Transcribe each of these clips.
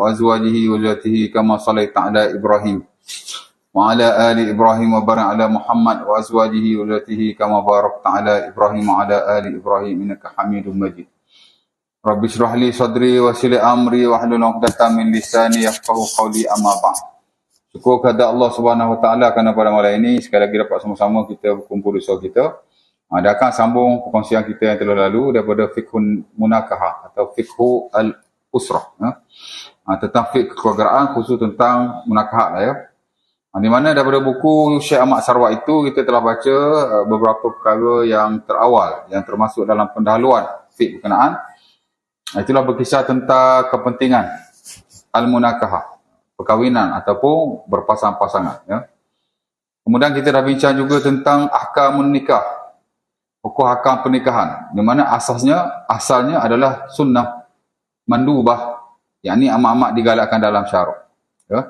وأزواجه وذريته كما صليت على إبراهيم وعلى آل إبراهيم وبارك على محمد وأزواجه وذريته كما باركت على إبراهيم وعلى آل إبراهيم إنك حميد مجيد Rabbi shrah li sadri wa yassir li amri wahlul 'uqdatam min lisani yafqahu qawli amma ba'd. Syukur kepada Allah Subhanahu wa taala kerana pada malam ini sekali lagi dapat sama-sama kita berkumpul bersama kita. Dan akan sambung perkongsian kita yang telah lalu daripada fiqhun munakahah atau fiqhu al-usrah. Tentang fiqh kekeluargaan khusus tentang munakahah lah ya. Di mana daripada buku Syekh Ahmad Sarawak itu kita telah baca beberapa perkara yang terawal yang termasuk dalam pendahuluan fiqh berkenaan. Itulah berkisah tentang kepentingan al-munakahah, perkahwinan ataupun berpasang-pasangan. Ya. Kemudian kita dah bincang juga tentang ahkamun nikah, hukum hakam pernikahan, di mana asalnya adalah sunnah mandubah, yakni amat-amat digalakkan dalam syarak. Ya.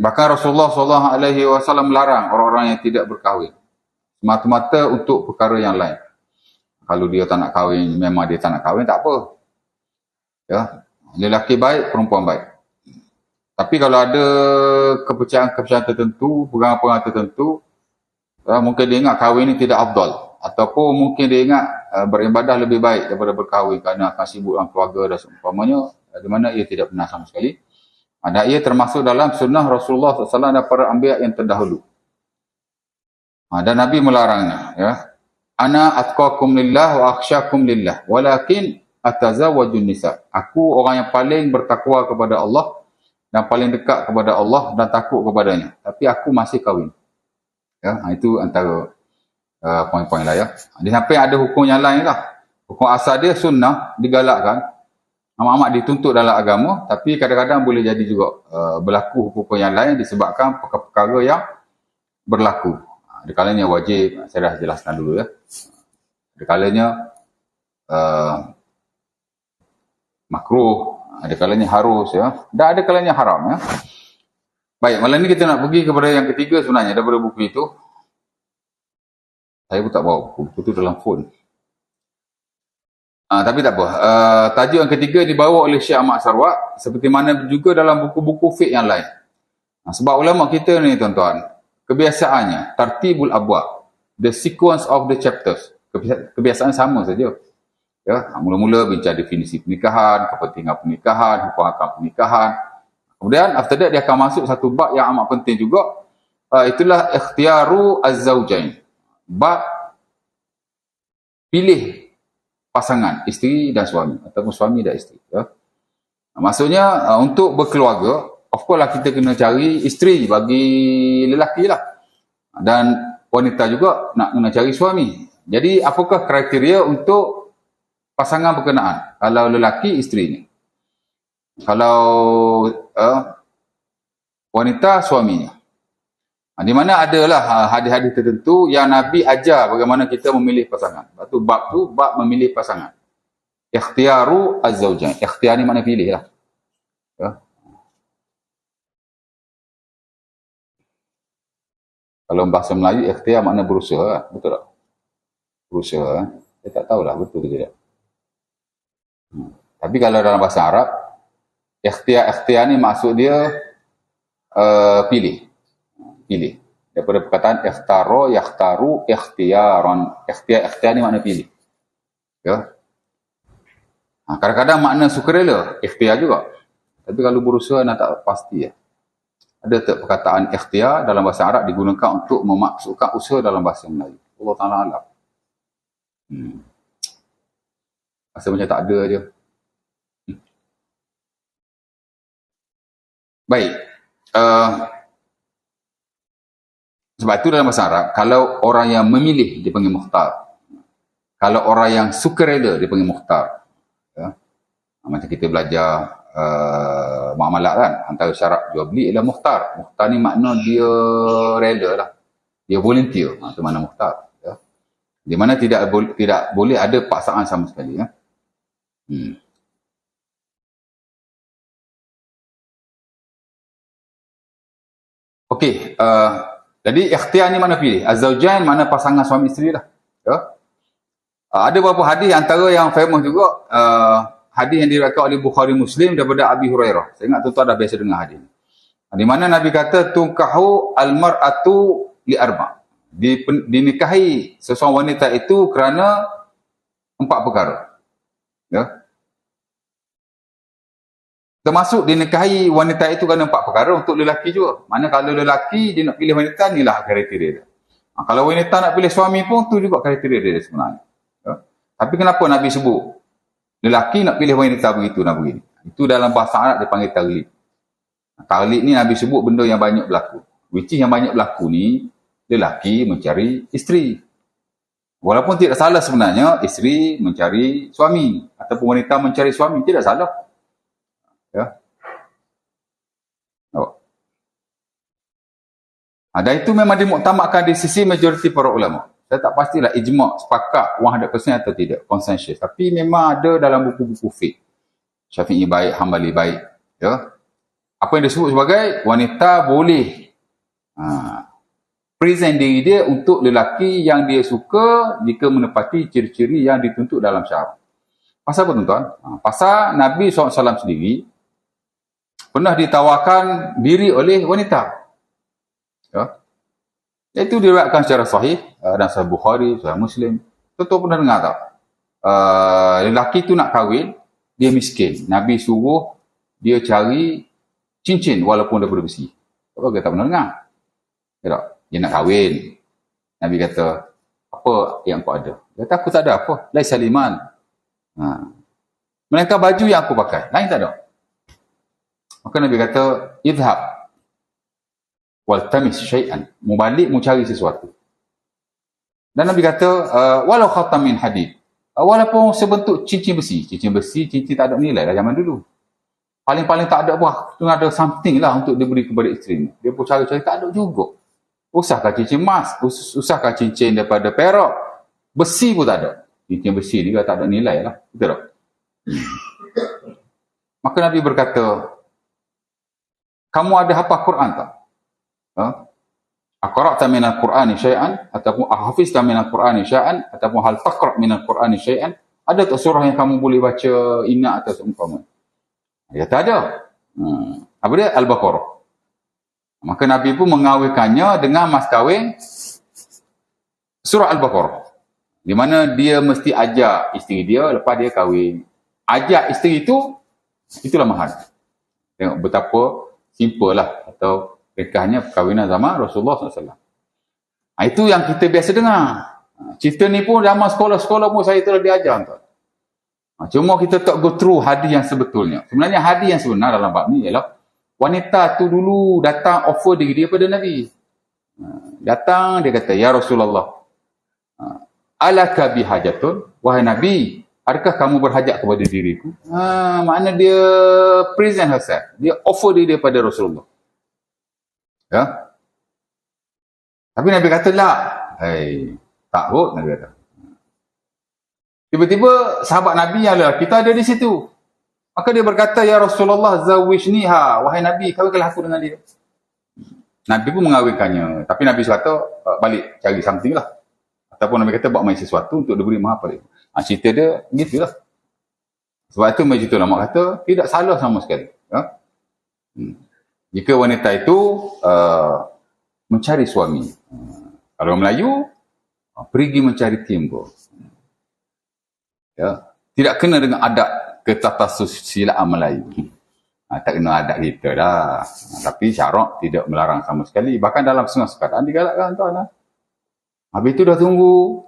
Bahkan Rasulullah SAW melarang orang-orang yang tidak berkahwin, semata-mata untuk perkara yang lain. Kalau dia tak nak kahwin, memang dia tak nak kahwin, tak apa. Ya, lelaki baik, perempuan baik. Tapi kalau ada kepercayaan-kepercayaan tertentu, pegangan-pegangan tertentu, mungkin dia ingat kahwin ini tidak afdal. Ataupun mungkin dia ingat beribadah lebih baik daripada berkahwin kerana akan sibuk dengan keluarga dan seumpamanya, di mana ia tidak pernah sama sekali. Dan ia termasuk dalam sunnah Rasulullah SAW dan para anbiya yang terdahulu. Dan Nabi melarangnya. Ya. Ana atqakum lillah wa akhsyakum lillah walakin atazawwajun nisa. Aku orang yang paling bertakwa kepada Allah dan paling dekat kepada Allah dan takut kepadanya, tapi aku masih kahwin. Ya, itu antara poin-poin lah ya. Di samping ada hukum yang lain lah. Hukum asal dia sunnah, digalakkan, amat-amat dituntut dalam agama, tapi kadang-kadang boleh jadi juga berlaku hukum yang lain disebabkan perkara-perkara yang berlaku. Ada kalanya wajib, saya dah jelaskan dulu ya. Ada kalanya makruh, ada kalanya harus ya. Dan ada kalanya haram ya. Baik, malam ni kita nak pergi kepada yang ketiga sebenarnya daripada buku itu. Saya pun tak bawa buku itu dalam phone. Tapi tak apa. Tajuk yang ketiga dibawa oleh Syekh Ahmad Sarawak seperti mana juga dalam buku-buku fiqh yang lain. Sebab ulama kita ni tuan-tuan, kebiasaannya tartibul abwab, the sequence of the chapters, kebiasaan sama saja. Ya, mula-mula bincang definisi pernikahan, kepentingan pernikahan, hukum hakam pernikahan. Kemudian after that dia akan masuk satu bab yang amat penting juga, itulah ikhtiaru az-zawjain. Bab pilih pasangan, isteri dan suami ataupun suami dan isteri, ya. Maksudnya untuk berkeluarga, of course lah kita kena cari isteri bagi lelaki lah. Dan wanita juga nak kena cari suami. Jadi apakah kriteria untuk pasangan berkenaan? Kalau lelaki, isterinya. Kalau wanita, suaminya. Di mana adalah hadis-hadis tertentu yang Nabi ajar bagaimana kita memilih pasangan. Lepas tu bab memilih pasangan. Ikhtiaru az-zawjain. Ikhtiar ni makna pilih lah. Ya. Kalau bahasa Melayu, ikhtiar makna berusaha. Betul tak? Berusaha. Saya tak tahulah betul ke tidak. Tapi kalau dalam bahasa Arab, ikhtiar ni maksud dia pilih. Pilih. Daripada perkataan ikhtaro, yakhtaru, ikhtiaran. Ikhtiar ni makna pilih. Ya. Kadang-kadang makna sukarela, ikhtiar juga. Tapi kalau berusaha, nak tak pasti ya. Ada tak perkataan ikhtiar dalam bahasa Arab digunakan untuk memaksudkan usaha dalam bahasa Melayu. Allah Ta'ala alam. Rasa macam tak ada je. Baik. Sebab itu dalam bahasa Arab, kalau orang yang memilih dipanggil mukhtar. Kalau orang yang sukarela dipanggil mukhtar. Ya. Macam kita belajar muamalat kan, antara syarat jual beli ialah mukhtar. Mukhtar ni makna dia rela lah, dia volunteer. Itu makna mukhtar ya. Di mana tidak boleh ada paksaan sama sekali ya. Okey, jadi ikhtiar ni mana pilih? Az-zawjain mana pasangan suami isteri lah ya. Ada beberapa hadis antara yang famous juga, hadis yang diriwayatkan oleh Bukhari Muslim daripada Abi Hurairah. Saya ingat tuan-tuan dah biasa dengar hadis. Di mana Nabi kata tunkahu al-mar'atu li arba'. Dinikahi seseorang wanita itu kerana 4 perkara. Ya. Termasuk dinikahi wanita itu kerana 4 perkara untuk lelaki juga. Mana kalau lelaki dia nak pilih wanita, inilah kriteria dia. Kalau wanita nak pilih suami pun tu juga kriteria dia sebenarnya. Ya. Tapi kenapa Nabi sebut lelaki nak pilih wanita begitu nak begini? Itu dalam bahasa Arab dipanggil taglib. Taglib ni Nabi sebut benda yang banyak berlaku. Which is yang banyak berlaku ni, lelaki mencari isteri. Walaupun tidak salah sebenarnya, isteri mencari suami. Ataupun wanita mencari suami, tidak salah. Ya. Oh. Dan itu memang dimuktamadkan di sisi majoriti para ulama. Saya tak pastilah ijma' sepakat 100% atau tidak, konsensus. Tapi memang ada dalam buku-buku fiqh. Syafi'i baik, Hambali baik. Ya. Apa yang disebut sebagai wanita boleh present diri dia untuk lelaki yang dia suka jika menepati ciri-ciri yang dituntut dalam syarak. Pasal apa tuan-tuan? Pasal Nabi SAW sendiri pernah ditawarkan diri oleh wanita. Ya. Itu diriwayatkan secara sahih dan Sahih Bukhari, Sahih Muslim. Tuan-tuan pernah dengar tak? Lelaki tu nak kahwin, dia miskin. Nabi suruh dia cari cincin walaupun daripada besi. Apa kita tak pernah dengar? Ya, dia nak kahwin. Nabi kata, apa yang kau ada? Dia kata, aku tak ada apa. Lain saliman. Melainkan baju yang aku pakai. Lain tak ada. Maka Nabi kata, idhab waltamis syai'an. Mubalik, mu cari sesuatu. Dan Nabi kata, walau khatam min hadid. Walaupun sebentuk cincin besi. Cincin besi, cincin tak ada nilai lah zaman dulu. Paling-paling tak ada apa, tu ada something lah untuk diberi kepada isteri. Dia pun cari-cari, tak ada juga. Usahkah cincin emas, usahkah cincin daripada perak, besi pun tak ada. Cincin besi ni tak ada nilai lah. Betul tak? Maka Nabi berkata, kamu ada hafal Quran tak? Aqra'ta minal Qur'ani syai'an, ataupun ahfizta minal Qur'ani syai'an, ataupun hal taqra' minal Qur'ani syai'an. Ada tak surah yang kamu boleh baca ingat atau seumpama? Dia tak ada. Apa dia? Al-Baqarah. Maka Nabi pun mengawinkannya dengan mas kahwin surah Al-Baqarah. Di mana dia mesti ajak isteri dia lepas dia kahwin. Ajak isteri itu, itulah mahal. Tengok betapa simple lah atau rekahnya perkahwinan zaman Rasulullah SAW. Itu yang kita biasa dengar. Cerita ni pun zaman sekolah-sekolah pun saya telah diajar. Tuan. Cuma kita tak go through hadis yang sebetulnya. Sebenarnya hadis yang sebenar dalam bab ni ialah wanita tu dulu datang offer diri dia pada Nabi. Datang dia kata, ya Rasulullah, alaka bihajatun, wahai Nabi, adakah kamu berhajat kepada diriku? Makna dia present herself. Dia offer diri dia pada Rasulullah. Ya. Tapi Nabi kata lah, tak kot Nabi kata. Tiba-tiba sahabat Nabi yang lelaki kita ada di situ. Maka dia berkata, ya Rasulullah zawishniha, wahai Nabi, kawinkanlah aku dengan dia. Nabi pun mengawinkannya. Tapi Nabi kata, balik cari something lah. Ataupun Nabi kata, buat main sesuatu untuk diberi mahal pada dia. Cerita dia, gitulah. Sebab itu majlis ulama kata, tidak salah sama sekali. Ya? Jika wanita itu mencari suami. Kalau Melayu, pergi mencari timbul. Ya, tidak kena dengan adat ketatasusiliaan Melayu. Tak kena adat kita dah. Tapi syarak tidak melarang sama sekali. Bahkan dalam setengah sekadar digalakkan tuan lah. Habis itu dah tunggu.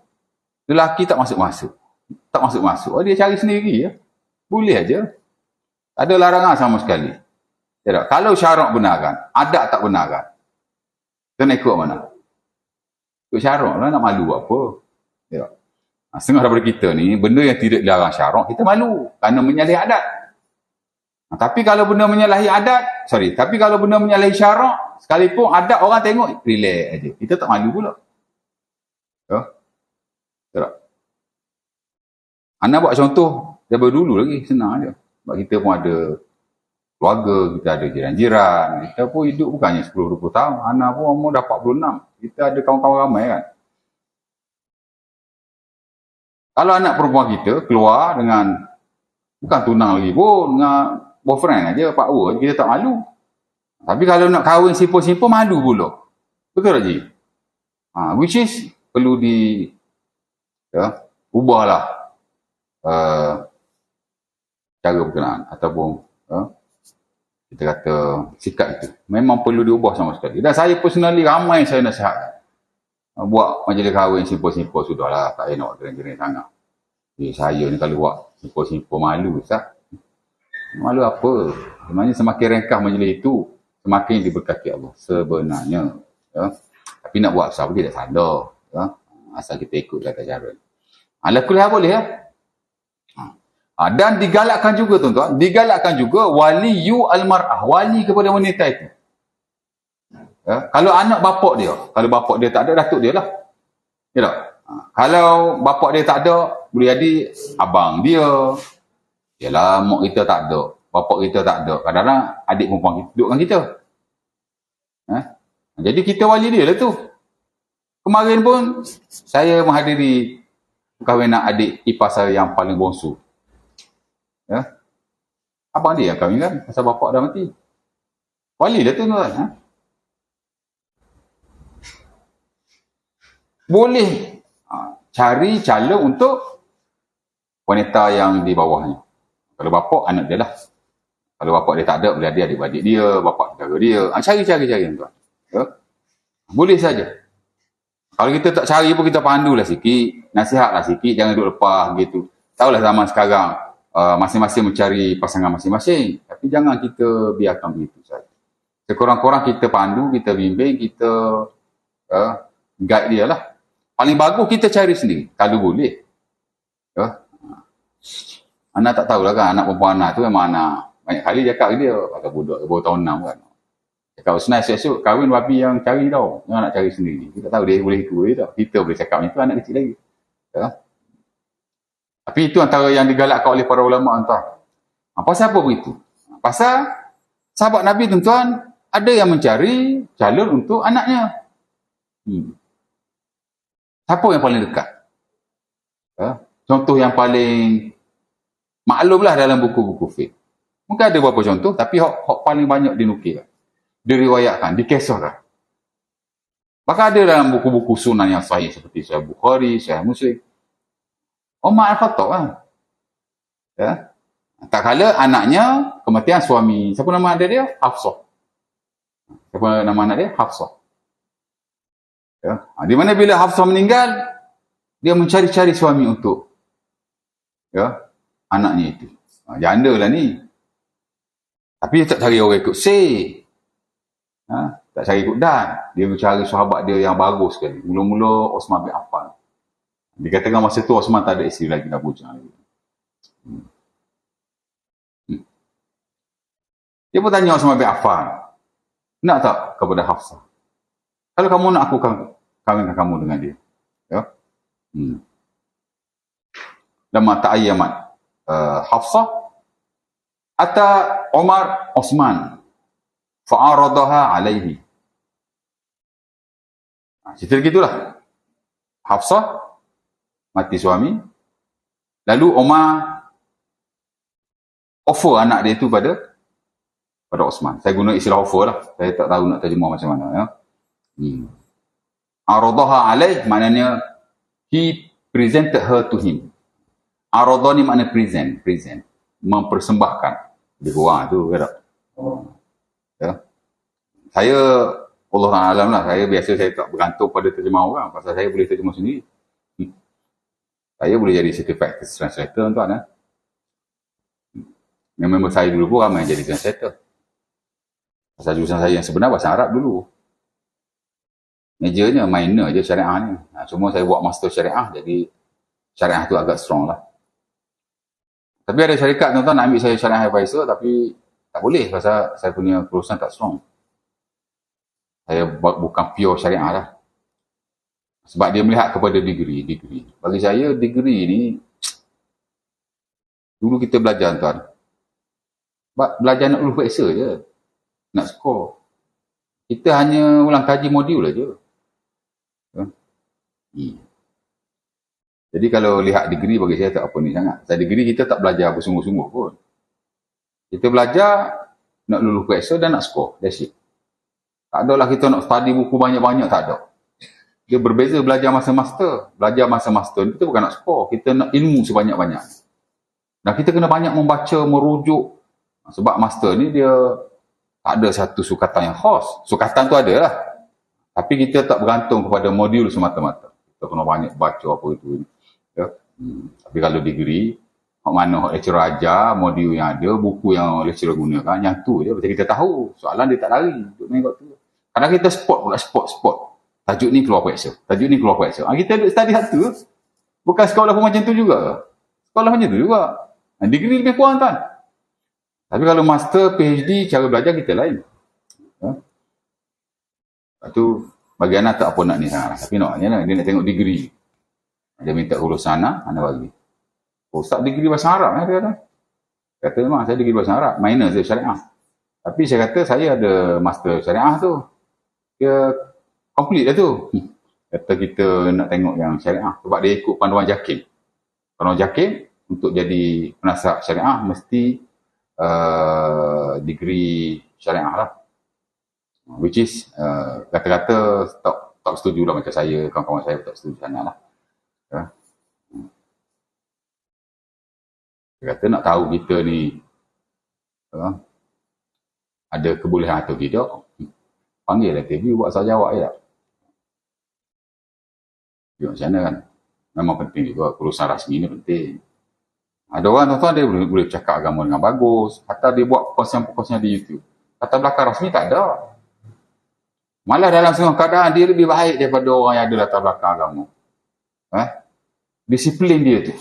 Lelaki tak masuk-masuk. Tak masuk-masuk. Dia cari sendiri ya. Boleh aja. Tak ada larangan sama sekali. Ya, kalau syarak benarkan, adat tak benarkan. Kita nak ikut mana? Ikut syarak lah, nak malu apa? Ya. Setengah daripada kita ni, benda yang tidak dilarang syarak, kita malu kerana menyalahi adat. Tapi kalau benda menyalahi adat, tapi kalau benda menyalahi syarak, sekalipun adat orang tengok, relax aja. Kita tak malu pula. Ya. Tak. Anak buat contoh daripada dulu lagi, senang aja. Sebab kita pun ada keluarga, kita ada jiran-jiran, kita pun hidup bukannya 10-20 tahun. Anak pun umur dah 46. Kita ada kawan-kawan ramai kan. Kalau anak perempuan kita keluar dengan Bukan tunang lagi pun, dengan boyfriend aja, pak ua, kita tak malu. Tapi kalau nak kahwin simple-simple, malu pula. Betul tak, Ji? Which is, perlu ubahlah cara berkenaan, ataupun kita kata sikap itu. Memang perlu diubah sama sekali. Dan saya personally, ramai saya nasihat. Buat majlis kahwin simple-simple, sudahlah, tak payah nak gering-gering sangat. Saya ni kalau buat simple-simple, malu, tak? Malu apa? Sebenarnya semakin ringkas majlis itu, semakin diberkati Allah sebenarnya. Tapi nak buat besar pun tidak salah. Asal kita ikut kata cara. Ala kuliah boleh ya. Dan digalakkan juga tuan-tuan, digalakkan juga waliyu al-mar'ah, wali kepada wanita itu. Kalau anak bapak dia, kalau bapak dia tak ada, datuk dia lah. Ya tak? Kalau bapak dia tak ada, boleh jadi abang dia. Yalah, mak kita tak ada, bapak kita tak ada. Kadang-kadang adik perempuan kita duduk dengan kita. Jadi kita wali dia lah tu. Kemarin pun saya menghadiri perkahwinan adik ipar saya yang paling bongsu. Abang dia yang kahwin kan, pasal bapak dah mati. Wali lah tu tuan. Boleh cari calon untuk wanita yang di bawahnya. Kalau bapak, anak dia lah. Kalau bapak dia tak ada, boleh ada adik-adik dia, bapak saudara dia. Cari tuan. Boleh saja. Kalau kita tak cari pun, kita pandulah sikit, nasihatlah sikit, jangan duduk lepas gitu. Tahulah zaman sekarang, masing-masing mencari pasangan masing-masing. Tapi jangan kita biarkan begitu saja. Sekurang-kurang kita pandu, kita bimbing, kita guide dia lah. Paling bagus kita cari sendiri, kalau boleh. Anak tak tahulah kan, anak perempuan anak tu memang anak. Banyak kali cakap dia, pasal budak baru tahun 6 kan. Cakap senang esok-esok kahwin babi yang cari tau. Jangan nak cari sendiri. Kita tahu dia boleh ikut dia tak. Kita boleh cakap macam tu, anak kecil lagi. Tapi itu antara yang digalakkan oleh para ulama' tuan. Pasal apa begitu? Pasal sahabat Nabi tuan-tuan, ada yang mencari calon untuk anaknya. Siapa yang paling dekat? Contoh yang paling maklumlah dalam buku-buku fiqh. Mungkin ada beberapa contoh, tapi hak paling banyak dinukil, diriwayatkan, dikisahkan. Bahkan ada dalam buku-buku sunan yang sahih seperti Sahih Bukhari, Sahih Muslim. Umar Al-Khattab kan. Tak kala anaknya kematian suami. Siapa nama adik dia? Hafsah. Siapa nama anak dia? Hafsah. Di mana bila Hafsah meninggal, dia mencari-cari suami untuk anaknya itu. Janda lah ni. Tapi dia tak cari orang ikut tak cari ikut dan. Dia mencari sahabat dia yang bagus sekali. Mula-mula Osman bin Affan. Dikatakan masa tu Osman tak ada isteri lagi, dah bujang lagi. Dia pun tanya Osman bin Affan, nak tak kepada Hafsah? Kalau kamu nak, aku kahwinkan kamu dengan dia. Lama ta'ayyamat Hafsah ata Umar Osman fa'aradaha alaihi. Cerita begitulah. Hafsah mati suami, lalu Umar offer anak dia itu pada Osman. Saya guna istilah offer lah, saya tak tahu nak terjemah macam mana. Aradaha alaih maknanya he presented her to him. Aradah ni makna present, mempersembahkan. Lebih kurang tu kan. Saya Allah Alam lah, saya biasa saya tak bergantung pada terjemah orang, pasal saya boleh terjemah sendiri. Saya boleh jadi certified translator tuan. Member saya dulu pun ramai jadi translator. Pasal jurusan saya yang sebenar bahasa Arab dulu. Majornya minor je syariah ni. Cuma saya buat master syariah, jadi syariah tu agak strong lah. Tapi ada syarikat tuan-tuan nak ambil saya syariah advisor, tapi tak boleh pasal saya punya perusahaan tak strong. Saya bukan pure syariah lah. Sebab dia melihat kepada degree. Bagi saya, degree ni, dulu kita belajar tuan. Belajar nak lulus periksa je. Nak skor. Kita hanya ulang kaji modul aja. Jadi Jadi kalau lihat degree bagi saya tak apa ni sangat. Saya degree kita tak belajar bersungguh-sungguh pun. Kita belajar nak lulus PSO dan nak score. That's it. Tak ada lah kita nak study buku banyak-banyak, tak ada. Dia berbeza belajar masa master. Belajar masa master kita bukan nak score. Kita nak ilmu sebanyak-banyak. Dan kita kena banyak membaca, merujuk. Sebab master ni dia tak ada satu sukatan yang khas. Sukatan tu ada lah. Tapi kita tak bergantung kepada modul semata-mata. Kita kena banyak baca apa itu. Ya. Tapi kalau degree, mana lecturer ajar, modul yang ada, buku yang lecturer gunakan, yang tu je. Macam kita tahu. Soalan dia tak lari. Kadang kita spot. Tajuk ni keluar PSO. Tajuk ni keluar PSO. Kita duduk study satu. Bukan sekolah pun macam tu juga. Sekolah macam tu juga. Degree lebih kurang tuan. Tapi kalau master, PhD, cara belajar kita lain. Lepas tu, bagi anak tak apa nak ni sangat. Tapi dia nak tengok degree. Dia minta urus sana, anak bagi. Ustaz degree bahasa Arab. Dia kata memang saya degree bahasa Arab. Minor saya syariah. Tapi saya kata saya ada master syariah tu. Dia complete dah tu. Kata kita nak tengok yang syariah. Sebab dia ikut panduan JAKIM. Panduan JAKIM untuk jadi penasihat syariah mesti degree syariah lah. Which is kata-kata tak setuju lah macam saya. Kawan-kawan saya tak setuju sangat lah. Dia kata nak tahu kita ni ada kebolehan atau tidak. Panggil lah TV buat soal jawab je tak. Tengok macam mana kan. Memang penting juga. Urusan rasmi ni penting. Ada orang tuan-tuan dia boleh cakap agama dengan bagus. Hatta dia buat perkongsian-perkongsian di YouTube. Kata belakang rasmi tak ada. Malah dalam semua keadaan dia lebih baik daripada orang yang ada latar belakang agama. Disiplin dia tu.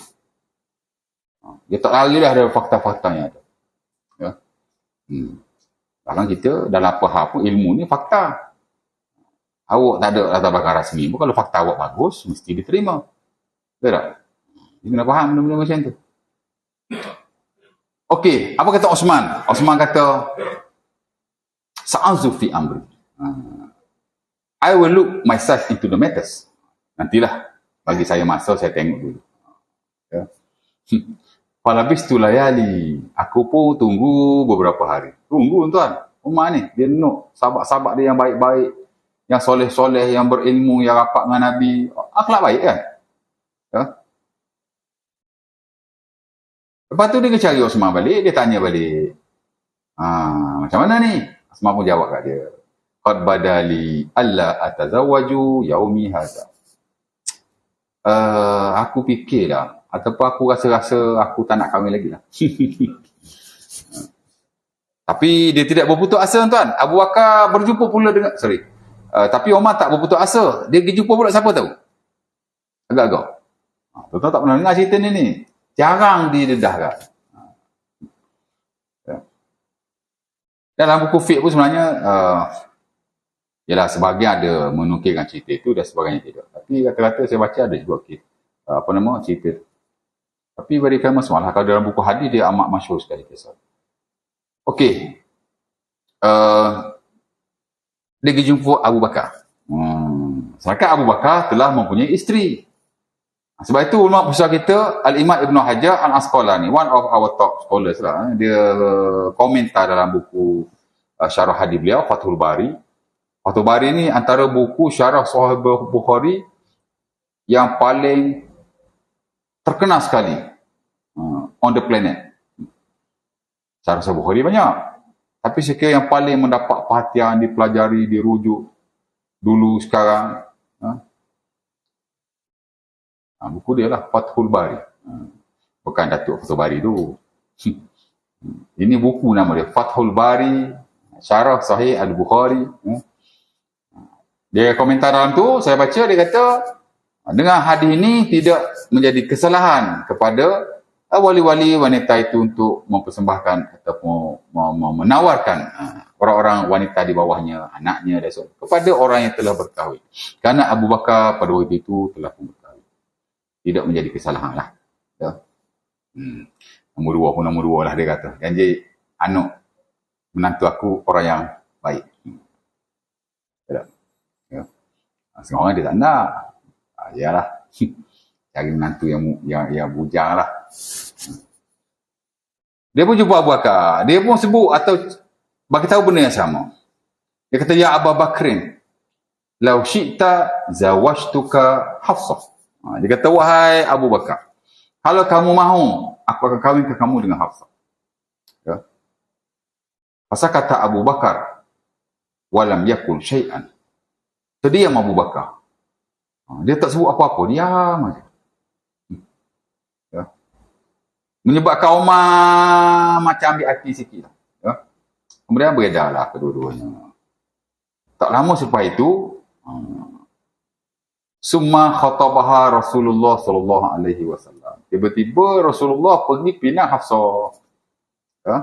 Dia tak lari lah dari fakta-fakta yang ada. Ya. Kalau kita dalam apa hal pun ilmu ni fakta. Awak tak ada latar belakang rasmi pun kalau fakta awak bagus mesti diterima. Betul tak? Dia kena faham benda-benda macam tu. Okey, apa kata Osman? Osman kata Sa'azu fi amri. I will look myself into the matters. Nantilah bagi saya masa saya tengok dulu. Ya. Falabis tu layali. Aku pun tunggu beberapa hari. Tunggu tuan. Umar ni dia nuk sahabat-sahabat dia yang baik-baik, yang soleh-soleh, yang berilmu, yang rapat dengan Nabi. Akhlak baik kan? Ya. Lepas tu dia cari Osman balik, dia tanya balik. Macam mana ni? Osman pun jawab kat dia. Qad badali alla atazawwaju yaumi hadza. Aku fikirlah ataupun aku rasa aku tak nak kahwin lagi lah. Tapi dia tidak berputus asa tuan. Abu Bakar berjumpa pula dengan tapi Omar tak berputus asa. Dia pergi jumpa pula siapa tahu? Agak-agak. Tuan-tuan tak pernah dengar cerita ni. Jarang didedahkan. Dalam buku fiqh pun sebenarnya ialah sebahagian ada menukilkan cerita itu dan sebagainya tidak. Tapi kata-kata saya baca ada juga cerita. Tapi very famous malah. Kalau dalam buku hadis dia amat masyhur sekali kisah. Okey. Dia pergi jumpa Abu Bakar. Sedangkan Abu Bakar telah mempunyai isteri. Sebab itu ulama besar kita Al-Imam Ibn Hajar Al-Asqalani, one of our top scholars lah. Dia komentar dalam buku syarah hadis beliau Fathul Bari. Fathul Bari ni antara buku syarah Sahih Bukhari yang paling terkenal sekali on the planet. Syarah Sahih Bukhari banyak. Tapi sekiranya yang paling mendapat perhatian, dipelajari, dirujuk dulu sekarang, buku dia lah Fathul Bari. Bukan Datuk Fathul Bari tu. Ini buku nama dia Fathul Bari Syarah Sahih Al-Bukhari. Dia komentar dalam tu, saya baca dia kata dengan hadis ini tidak menjadi kesalahan kepada wali-wali wanita itu untuk mempersembahkan ataupun menawarkan orang-orang wanita di bawahnya, anaknya dan sebagainya kepada orang yang telah berkahwin. Kerana Abu Bakar pada waktu itu telah pun berkahwin. Tidak menjadi kesalahan lah. Ya. Nombor dua lah dia kata. Janji anak menantu aku orang yang baik. Ya. Semua orang dia tak nak. Yalah. Cari menantu yang bujang lah. Dia pun jumpa Abu Bakar. Dia pun sebut atau bagi tahu benda yang sama. Dia kata, ya Abu Bakrin, lau syi'ta zawajtuka Hafsah. Dia kata, wahai Abu Bakar, kalau kamu mahu, aku akan kahwinkan kamu dengan Hafsah. Ya. Pasal kata Abu Bakar, walam yakul syai'an. Terdiam Abu Bakar. Dia tak sebut apa-apa, diam aja. Ya. Menyebabkan Umar macam ambil hati sikit. Ya. Kemudian beredarlah kedua-duanya. Tak lama selepas itu, summa khatabaha Rasulullah sallallahu alaihi wasallam. Tiba-tiba Rasulullah pergi pinang Hafsah. Ya.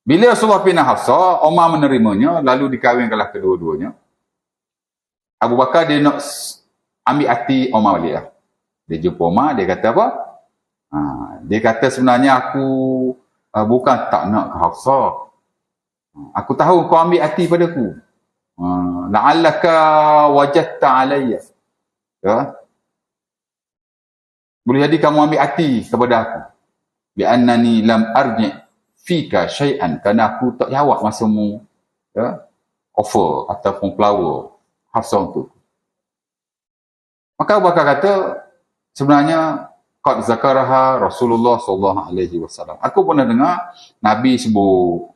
Bila Rasulullah pinang Hafsah, Umar menerimanya, lalu dikahwinkanlah kedua-duanya. Abu Bakar dia nak ambil hati Umar balik lah. Dia jumpa Umar, dia kata apa? Dia kata sebenarnya aku bukan tak nak ke Hafsah. Aku tahu kau ambil hati padaku. La'allaka wajadta alayya. Ya. Boleh jadi kamu ambil hati kepada aku. Bi'annani lam arji' fika syai'an. Kerana aku tak jawab masamu, ya, offer ataupun flower Hafsah untuk. Maka Abu Bakar kata, sebenarnya qad zakaraha Rasulullah sallallahu alaihi wasallam. Aku pernah dengar Nabi sebut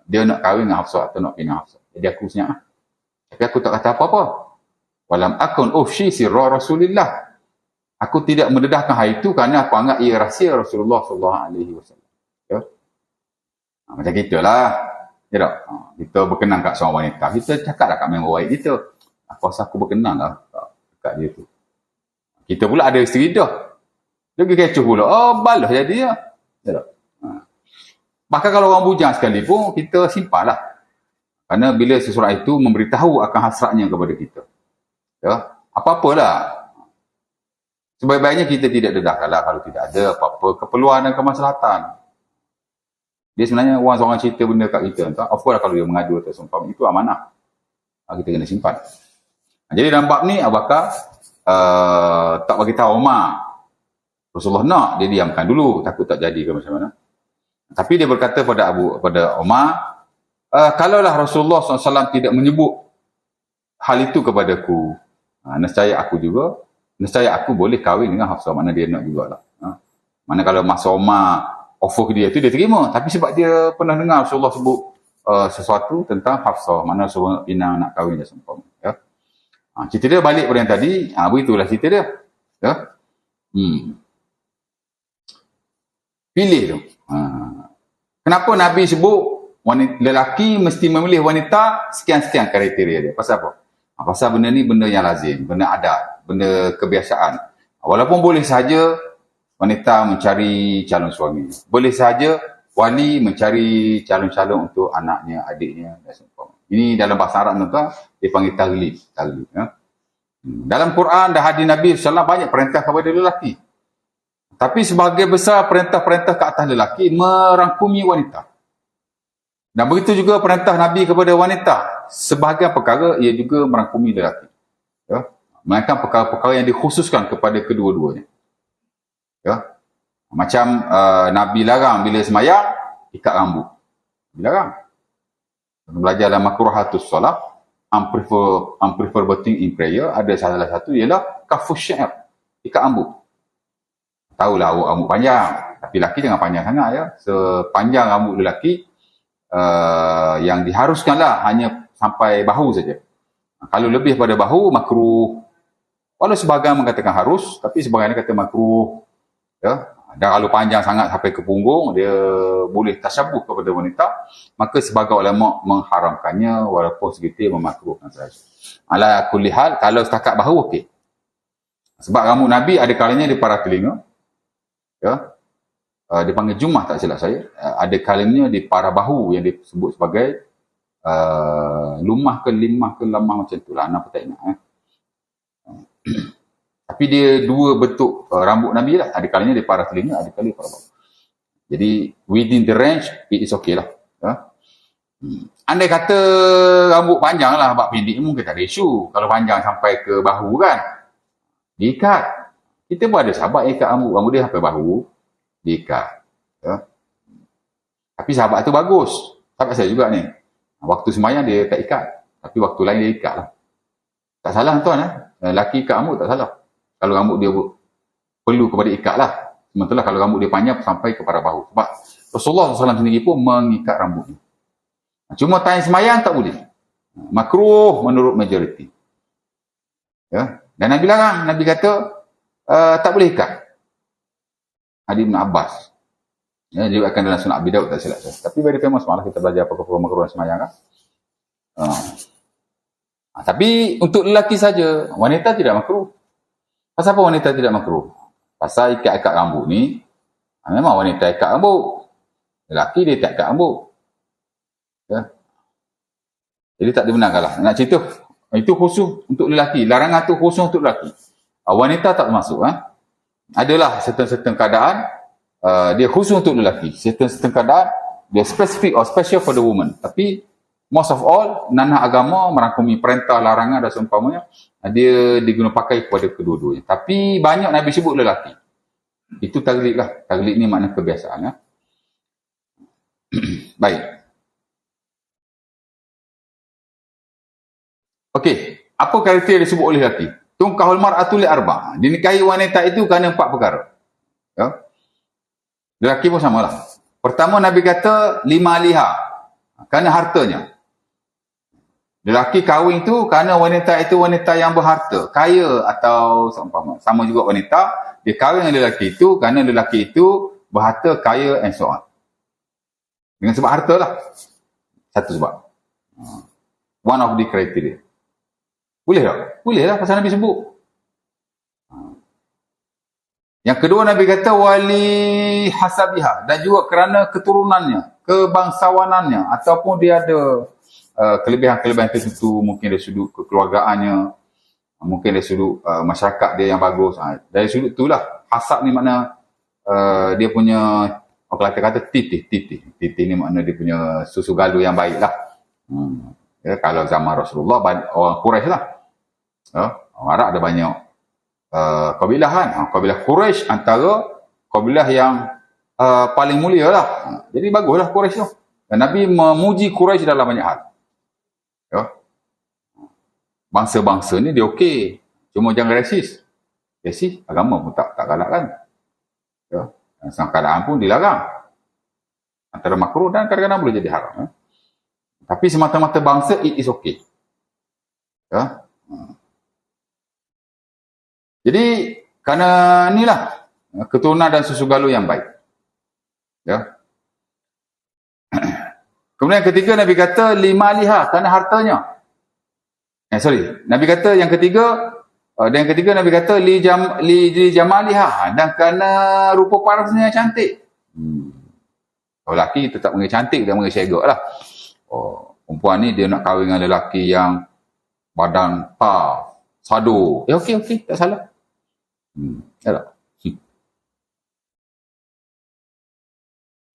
dia nak kahwin dengan Hafsah atau nak pinang Hafsah. Jadi aku senyap. Tapi aku tak kata apa-apa. Walam akun ufshi sirra Rasulillah. Aku tidak mendedahkan hal itu kerana aku anggap ia rahsia Rasulullah sallallahu alaihi wasallam. Ya. Macam gitulah. Ya tak? Kita berkenan kat seorang wanita. Kita cakap dah kat member baik kita. Aku rasa aku berkenan lah dekat dia tu. Kita pula ada isteri dah. Dia pergi kecoh pula. Oh, balas jadi ya. Ya tak? Bahkan kalau orang bujang sekalipun, kita simpan lah. Kerana bila seseorang itu memberitahu akan hasratnya kepada kita. Ya, apa-apalah. Sebaik-baiknya kita tidak dedahkanlah kalau tidak ada apa-apa keperluan dan kemaslahatan. Dia sebenarnya orang cerita benda kat kita. Of course kalau dia mengadu atau sumpah, itu amanah. Kita kena simpan. Jadi dalam bab ni, Abu Bakar tak bagi tahu Umar. Rasulullah nak, dia diamkan dulu. Takut tak jadi ke macam mana. Tapi dia berkata pada Umar, kalaulah Rasulullah SAW tidak menyebut hal itu kepadaku, nescaya aku boleh kahwin dengan Hafsah. Mana dia nak jugalah. Mana kalau masa Umar offer ke dia tu, dia terima. Tapi sebab dia pernah dengar Rasulullah sebut sesuatu tentang Hafsah, mana Rasulullah nak pinang, nak kahwin dan seumpama. Ya. Cerita dia balik pada yang tadi, begitulah cerita dia. Ya. Pilih tu. Kenapa Nabi sebut lelaki mesti memilih wanita sekian-sekian kriteria dia? Pasal apa? Pasal benda ni benda yang lazim, benda adat, benda kebiasaan. Walaupun boleh saja wanita mencari calon suami. Boleh saja wali mencari calon-calon untuk anaknya, adiknya dan sebagainya. Ini dalam bahasa Arab tuan-tuan dipanggil taglib. Ya. Dalam Quran dan hadis Nabi SAW banyak perintah kepada lelaki. Tapi sebahagian besar perintah-perintah ke atas lelaki merangkumi wanita. Dan begitu juga perintah Nabi kepada wanita. Sebahagian perkara ia juga merangkumi lelaki. Ya. Melainkan perkara-perkara yang dikhususkan kepada kedua-duanya. Ya. Macam Nabi larang bila semayang, ikat rambut. Dilarang. Belajar dalam makruhatus solat, unpreferable in prayer, ada salah satu ialah kafus syair, ikat rambut. Tahulah rambut panjang, tapi lelaki jangan panjang sangat ya. Sepanjang rambut lelaki yang diharuskanlah hanya sampai bahu saja. Kalau lebih pada bahu, makruh. Walau sebahagian mengatakan harus, tapi sebahagian kata makruh. Ya. Dan kalau panjang sangat sampai ke punggung, dia boleh tasyabuh kepada wanita, maka sebagai ulama mengharamkannya walaupun segitu memakruhkan saja. Ala kulli hal, kalau setakat bahu okey. Sebab rambut Nabi ada kalanya di para telinga. Ya. Dipanggil jumah tak silap saya. Ada kalanya di para bahu yang disebut sebagai lumah ke limah ke lamah macam itulah. Apa tak ingat. Tapi dia dua bentuk rambut Nabi lah. Ada kalanya di para telinga, ada kalanya para bahu. Jadi within the range, it is okay lah. Ya. Andai kata rambut panjang lah, bab pendek mungkin tak ada isu. Kalau panjang sampai ke bahu kan, Diikat. Kita pun ada sahabat yang ikat rambut dia sampai bahu, diikat. Ya. Tapi sahabat tu bagus. Sahabat saya juga ni. Waktu sembahyang dia tak ikat. Tapi waktu lain dia ikat lah. Tak salah tuan. Lelaki ikat rambut tak salah. Kalau rambut dia perlu kepada ikat lah. Sementara kalau rambut dia panjang sampai kepada bahu. Sebab Rasulullah SAW sendiri pun mengikat rambutnya. Cuma time sembahyang tak boleh. Makruh menurut majoriti. Ya. Dan Nabi larang. Nabi kata tak boleh ikat. Hadis Ibn Abbas. Ya, dia akan dalam Sunan Abi Daud tak silap saya. Tapi very famous malah kita belajar apa-apa makruh sembahyang kan. Tapi untuk lelaki saja, wanita tidak makruh. Pasal apa wanita tidak makruh? Pasal ikat-ikat rambut ni, memang wanita ikat rambut. Lelaki dia tak ikat rambut. Ya. Jadi tak dibenarkanlah. Nak cerita, itu khusus untuk lelaki. Larangan tu khusus untuk lelaki. Wanita tak termasuk. Adalah certain keadaan, dia khusus untuk lelaki. Certain keadaan, dia specific or special for the woman. Tapi, most of all, nanah agama merangkumi perintah, larangan dan seumpamanya, dia diguna pakai kepada kedua-duanya. Tapi, banyak Nabi sebut lelaki. Itu taglid lah. Taglid ni makna kebiasaan. Ya? Baik. Okey. Apa kriteria disebut oleh lelaki? Tungkahul mar'atu li arba'. Dinikahi wanita itu kerana 4 perkara. Ya? Lelaki pun samalah. Pertama Nabi kata 5 liha. Kerana hartanya. Lelaki kahwin tu kerana wanita itu wanita yang berharta. Kaya atau sama juga wanita. Dia kahwin dengan lelaki itu kerana lelaki itu berharta, kaya and so on. Dengan sebab harta lah. Satu sebab. One of the criteria. Boleh tak? Boleh lah pasal Nabi sebut. Yang kedua Nabi kata wali hasabiha. Dan juga kerana keturunannya, kebangsawanannya. Ataupun dia ada kelebihan-kelebihan tertentu. Mungkin dari sudut kekeluargaannya. Mungkin dari sudut masyarakat dia yang bagus. Dari sudut itulah. Hasab ni makna dia punya, kalau kita kata titih. Titih ni makna dia punya susu galu yang baik lah. Ya, kalau zaman Rasulullah, orang Quraisy lah. Ya, orang Arab ada banyak kabilahan. Kabilah Quraisy antara kabilah yang paling mulia lah. Jadi baguslah Quraisy tu. Dan Nabi memuji Quraisy dalam banyak hal. Ya. Bangsa-bangsa ni dia okey. Cuma jangan resis. Resis, agama pun tak galakkan. Ya. Dalam keadaan pun dilarang. Antara makruh dan kadang-kadang boleh jadi haram. Ya. Tapi semata-mata bangsa, it is okay. Ya. Jadi, kerana inilah keturunan dan susu galuh yang baik. Ya. Kemudian yang ketiga, Nabi kata 5 liha, kerana hartanya. Nabi kata yang ketiga, dan yang ketiga Nabi kata li jamaliha, dan kerana rupa parasnya cantik. Kalau lelaki tetap mengenai cantik, tak mengenai syegak lah. Perempuan ni dia nak kahwin dengan lelaki yang badan taf, sado. Okey, tak salah. Ya tak?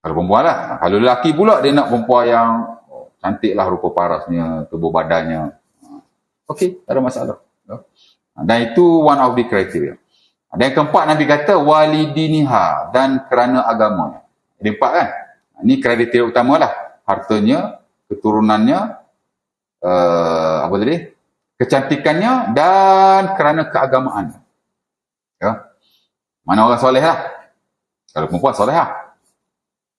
Kalau perempuan lah. Kalau lelaki pula dia nak perempuan yang cantik lah rupa parasnya, tubuh badannya. Okey, tak ada masalah. Dan itu one of the criteria. Dan yang keempat Nabi kata walidiniha, dan kerana agamanya. Ada 4 kan? Ini kriteria utama lah. Hartanya, keturunannya, apa tadi? Kecantikannya dan kerana keagamaan. Ya. Mana orang soleh lah. Kalau perempuan soleh lah.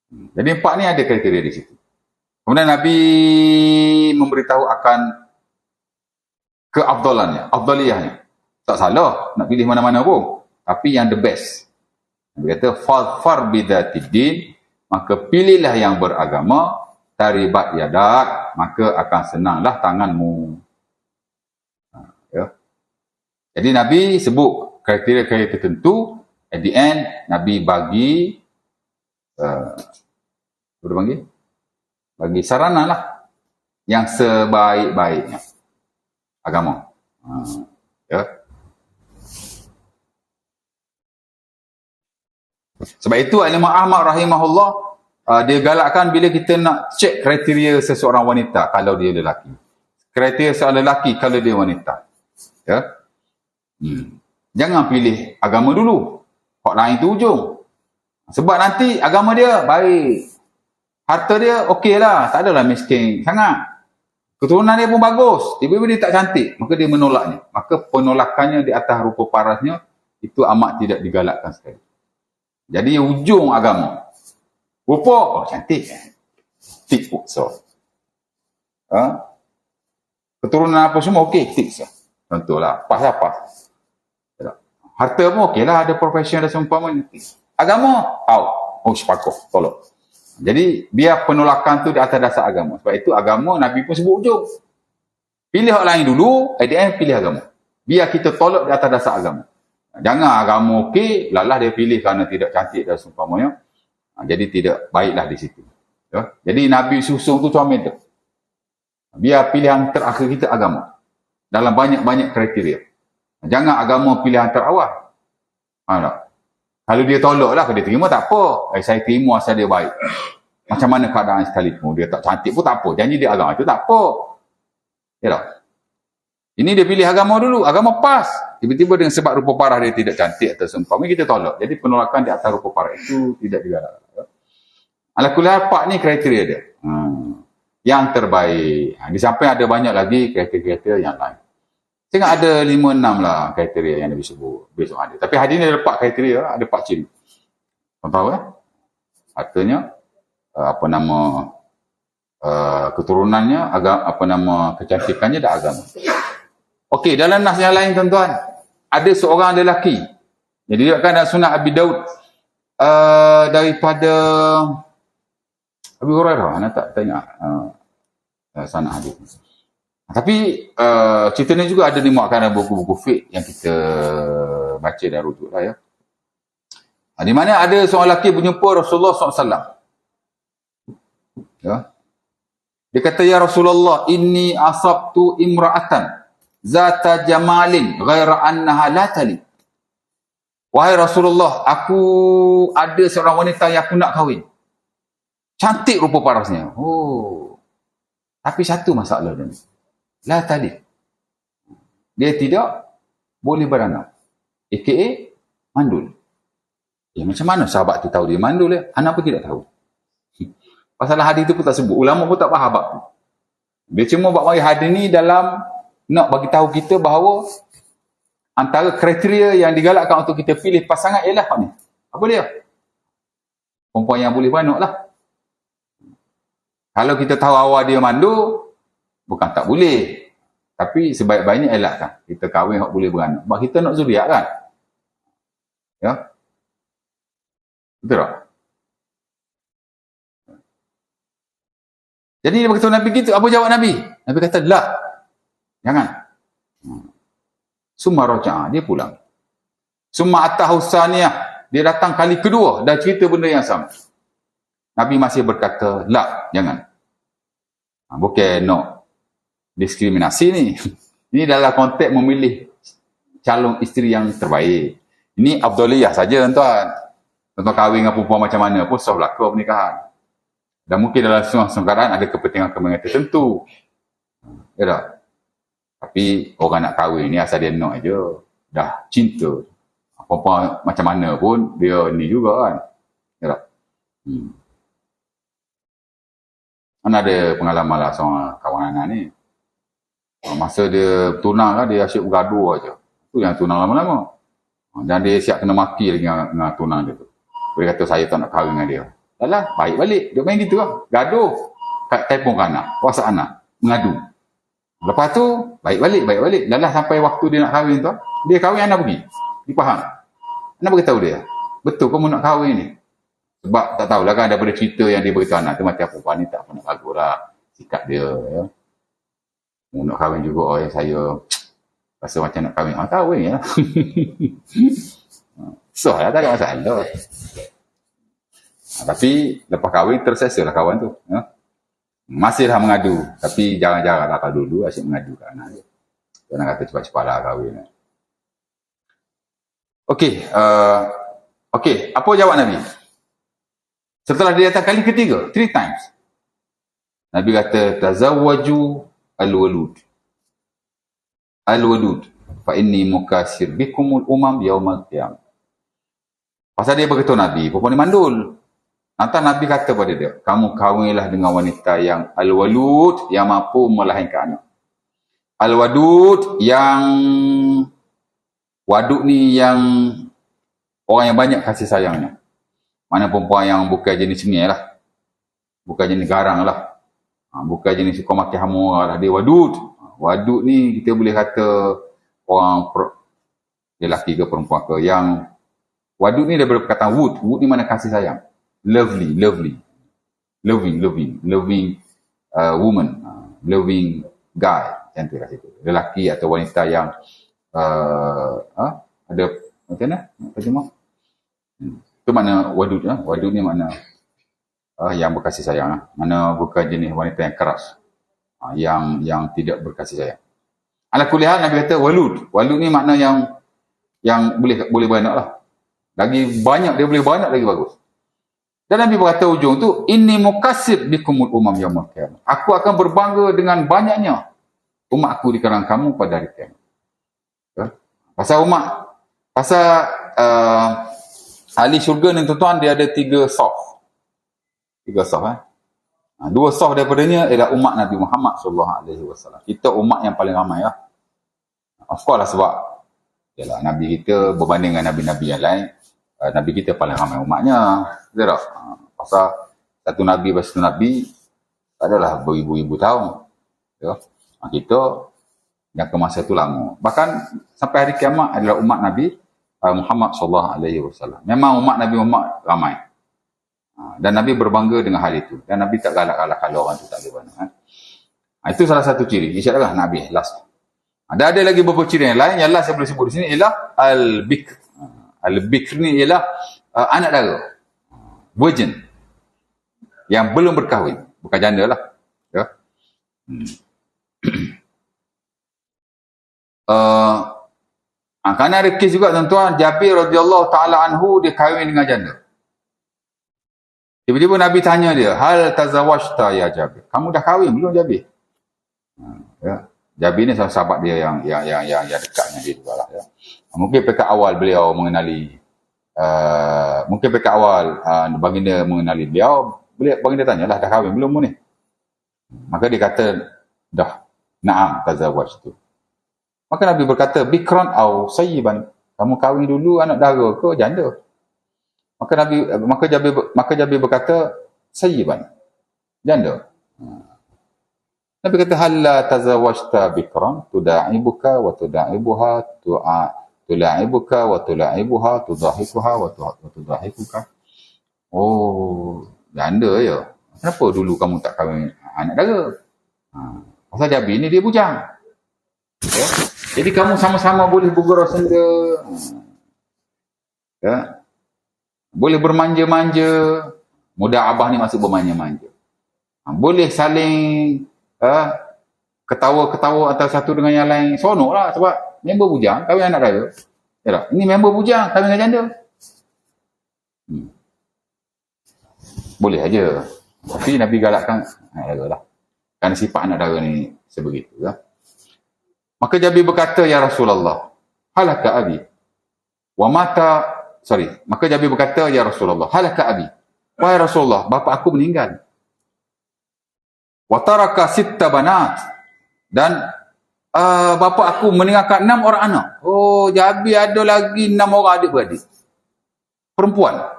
Jadi 4 ni ada kriteria di situ. Kemudian Nabi memberitahu akan keafdalannya, afdaliyahnya. Tak salah nak pilih mana-mana pun. Tapi yang the best. Nabi kata fadfar bidzatiddin, maka pilihlah yang beragama, taribat yadak, maka akan senanglah tanganmu. Ya. Jadi Nabi sebut kriteria-kriteria tertentu. At the end Nabi bagi bagi saranan lah yang sebaik-baiknya agama. Ya. Sebab itu Imam Ahmad rahimahullah dia galakkan bila kita nak cek kriteria seseorang wanita kalau dia lelaki. Kriteria seorang lelaki kalau dia wanita. Ya. Jangan pilih agama dulu. Hak lain tu ujung. Sebab nanti agama dia baik. Harta dia okey lah. Tak adalah miskin sangat. Keturunan dia pun bagus. Tiba-tiba dia tak cantik. Maka dia menolaknya. Maka penolakannya di atas rupa parasnya, itu amat tidak digalakkan sekali. Jadi ujung agama. Rupa, cantik. Tik pun so. Keturunan apa semua okey, tik so. Contohlah, pas. Harta pun okey lah, ada profession dan seumpamanya. Agama, sepakat, tolong. Jadi, biar penolakan tu di atas dasar agama. Sebab itu agama, Nabi pun sebut ujung. Pilih hak lain dulu, at the end pilih agama. Biar kita tolak di atas dasar agama. Jangan agama okey, lalah dia pilih kerana tidak cantik dan seumpamanya. Jadi tidak baiklah di situ. Ya? Jadi Nabi susung tu comel tu. Biar pilihan terakhir kita agama. Dalam banyak-banyak kriteria. Jangan agama pilihan terawal. Kalau dia tolak lah, kalau dia terima tak apa. Saya terima asal dia baik. Macam mana keadaan sekalipun. Dia tak cantik pun tak apa. Janji dia agama itu tak apa. Ya tak? Ini dia pilih agama dulu. Agama pas. Tiba-tiba dengan sebab rupa parah dia tidak cantik atau seumpamanya, kita tolak. Jadi penolakan di atas rupa parah itu tidak digalakkan. Ala-kulai pak ni kriteria dia. Yang terbaik. Di samping ada banyak lagi kriteria yang lain. Saya ingat ada 5-6 lah kriteria yang Nabi sebut. Besok ada. Tapi hadis ni ada 4 kriteria, ada 4 ciri. Kau tahu artinya, keturunannya, kecantikannya dan agama. Okey, dalam nas yang lain tuan-tuan, ada seorang lelaki. Jadi dia akan dalam sunnah Abi Daud daripada Abi Hurairah, anak tak ingat sanad hadis. Tapi cerita ni juga ada dimuatkan dalam buku-buku fiqh yang kita baca dan rujuk lah ya. Di mana ada seorang lelaki berjumpa Rasulullah SAW. Ya. Dia kata, ya Rasulullah, inni asabtu imra'atan zata jamalin ghaira annaha la tali. Wahai Rasulullah, aku ada seorang wanita yang aku nak kahwin. Cantik rupa parasnya. Tapi satu masalah dia. La tali. Dia tidak boleh beranak. AKA mandul. Macam mana sahabat tu tahu dia mandul ya? Anak pun tidak tahu. Pasal hadis tu pun tak sebut. Ulama pun tak faham bab tu. Dia cuma buat mari hadis ni dalam nak bagi tahu kita bahawa antara kriteria yang digalakkan untuk kita pilih pasangan ialah hak ni. Apa dia? Perempuan yang boleh beranak lah. Kalau kita tahu awal dia mandul, bukan tak boleh. Tapi sebaik-baiknya elakkan. Kita kahwin hak boleh beranak. Sebab kita nak zuriat kan? Ya? Betul tak? Jadi dia berkata Nabi gitu. Apa jawab Nabi? Nabi kata, la. Jangan. Summa raja'a. Dia pulang. Summa atahu saniyah. Dia datang kali kedua. Dah cerita benda yang sama. Nabi masih berkata, la. Jangan. Bukan no diskriminasi ni. Ini dalam konteks memilih calon isteri yang terbaik. Ini afdaliyah saja tuan. Tuan kahwin dengan perempuan macam mana pun sah berlaku pernikahan. Dan mungkin dalam sengkaraan ada kepentingan-kepentingan tertentu. Ya tak? Tapi orang nak kahwin ni asal dia nak je. Dah cinta. Perempuan macam mana pun dia ni juga kan. Ya tak? Mana ada pengalaman lah seorang kawan anak ni. Masa dia tunang lah, dia asyik bergaduh aja. Tu yang tunang lama-lama. Dan dia siap kena maki lagi dengan tunang dia tu. Dia kata saya tak nak kahwin dengan dia. Alah, baik balik. Dia main gitu lah. Gaduh. Telefon ke anak. WhatsApp anak. Mengadu. Lepas tu, baik balik. Lalah sampai waktu dia nak kahwin tu. Dia kahwin, anak pergi. Dia faham. Anak beritahu dia. Betul kamu nak kahwin ni. Sebab tak tahulah kan daripada cerita yang dia beritahu anak tu macam perempuan ni tak pernah bagus lah. Sikap dia. Ya. Nak kahwin juga saya rasa macam nak kahwin. Kahwin ya. So lah, tak ada masalah. Tapi lepas kahwin tersesalah kawan tu. Ya. Masihlah mengadu. Tapi jarang-jarang lah kalau dulu asyik mengadu ke anak dia. Jangan kata cepat-cepat lah kahwin. Okey. Apa jawab Nabi? Setelah dia datang kali ketiga, 3 times. Nabi kata, tazawwaju al-walud. Al-walud. fa inni mukassir bikumul umam yaumal qiyamah. Pasal dia berkata Nabi, perempuan ni mandul. Nanti Nabi kata pada dia, kamu kahwinlah dengan wanita yang al-walud, yang mampu melahirkan anak. Al-wadud yang wadud ni yang orang yang banyak kasih sayangnya. Mana perempuan yang bukan jenis cengih lah. Bukan jenis garang lah. Bukan jenis suka maki hamu lah. Dia wadud. Wadud ni kita boleh kata orang lelaki ke perempuan ke. Yang wadud ni daripada perkataan wood. Wood ni mana kasih sayang. Lovely. Loving woman. Loving guy. Macam tu lah situ. Lelaki atau wanita yang ada macam mana? Terjemah? Itu makna wadud. Wadud ni makna yang berkasih sayang. Mana bukan jenis wanita yang keras. Yang tidak berkasih sayang. Ala kuliah Nabi kata walud. Walud ni makna yang boleh beranak lah. Lagi banyak, dia boleh beranak lagi bagus. Dan Nabi berkata ujung tu, inni mukassir bikumul umam yaumul qiyamah. Aku akan berbangga dengan banyaknya umat aku di kalangan kamu pada hari kiamat. Pasal ahli syurga ni tuan-tuan, dia ada 3 saf. 3 saf. Dua saf daripadanya ialah umat Nabi Muhammad SAW. Kita umat yang paling ramai lah. Of course lah, sebab yalah, Nabi kita berbanding dengan Nabi-Nabi yang lain, Nabi kita paling ramai umatnya. Betul tak? Pasal satu Nabi lepas satu Nabi tak adalah beribu-ribu tahun. Ya? Kita yang ke masa itu lama. Bahkan sampai hari kiamat adalah umat Nabi Muhammad SAW. Memang umat Nabi Muhammad ramai. Dan Nabi berbangga dengan hal itu. Dan Nabi tak galak-galak kalau orang tu tak ada mana. Itu salah satu ciri. InsyaAllah Nabi last. Dan ada lagi beberapa ciri yang lain. Yang last saya boleh sebut di sini ialah Al-Bikr. Al-Bikr ni ialah anak dara. Virgin. Yang belum berkahwin. Bukan janda lah. Ya. Kerana ada kes juga tuan-tuan, Jabir radhiyallahu ta'ala anhu dia kahwin dengan janda. Tiba-tiba Nabi tanya dia, hal tazawajta ya Jabir? Kamu dah kahwin belum Jabir? Ya. Jabir ni sahabat dia yang dekatnya dia juga lah. Ya. Mungkin pekat awal beliau mengenali, mungkin pekat awal baginda mengenali beliau, baginda tanya lah, dah kahwin belum ni? Maka dia kata, dah, na'am tazawajtu. Maka Nabi berkata, bikran au sayyiban. Kamu kahwin dulu anak dara ke janda? Maka Jabir berkata, sayyiban. Janda. Nabi kata, halla tazawajta bikran tuda'ibuka wa tuda'ibuha tula'ibuka wa tula'ibuha tudahikuha wa tudahikuka. Oh, janda ya. Kenapa dulu kamu tak kahwin anak dara? Pasal Jabir ni dia bujang. Ya? Jadi kamu sama-sama boleh bergurau senda. Ya? Boleh bermanja-manja. Muda abah ni masuk bermanja-manja. Boleh saling ketawa-ketawa antara satu dengan yang lain. Sonok lah sebab member bujang kahwin anak dara. Ya tak? Ini member bujang kahwin dengan janda. Boleh aja. Tapi Nabi galakkan, lah. Kerana sifat anak dara ni sebegitu. Ya? Maka Jabir berkata, ya Rasulullah, halaka abi. Maka Jabir berkata, ya Rasulullah, halaka abi. Wahai Rasulullah, bapa aku meninggal. Wa taraka sitta banat. Dan bapa aku meninggalkan 6 orang anak. Oh, Jabir ada lagi 6 orang adik-beradik. Perempuan.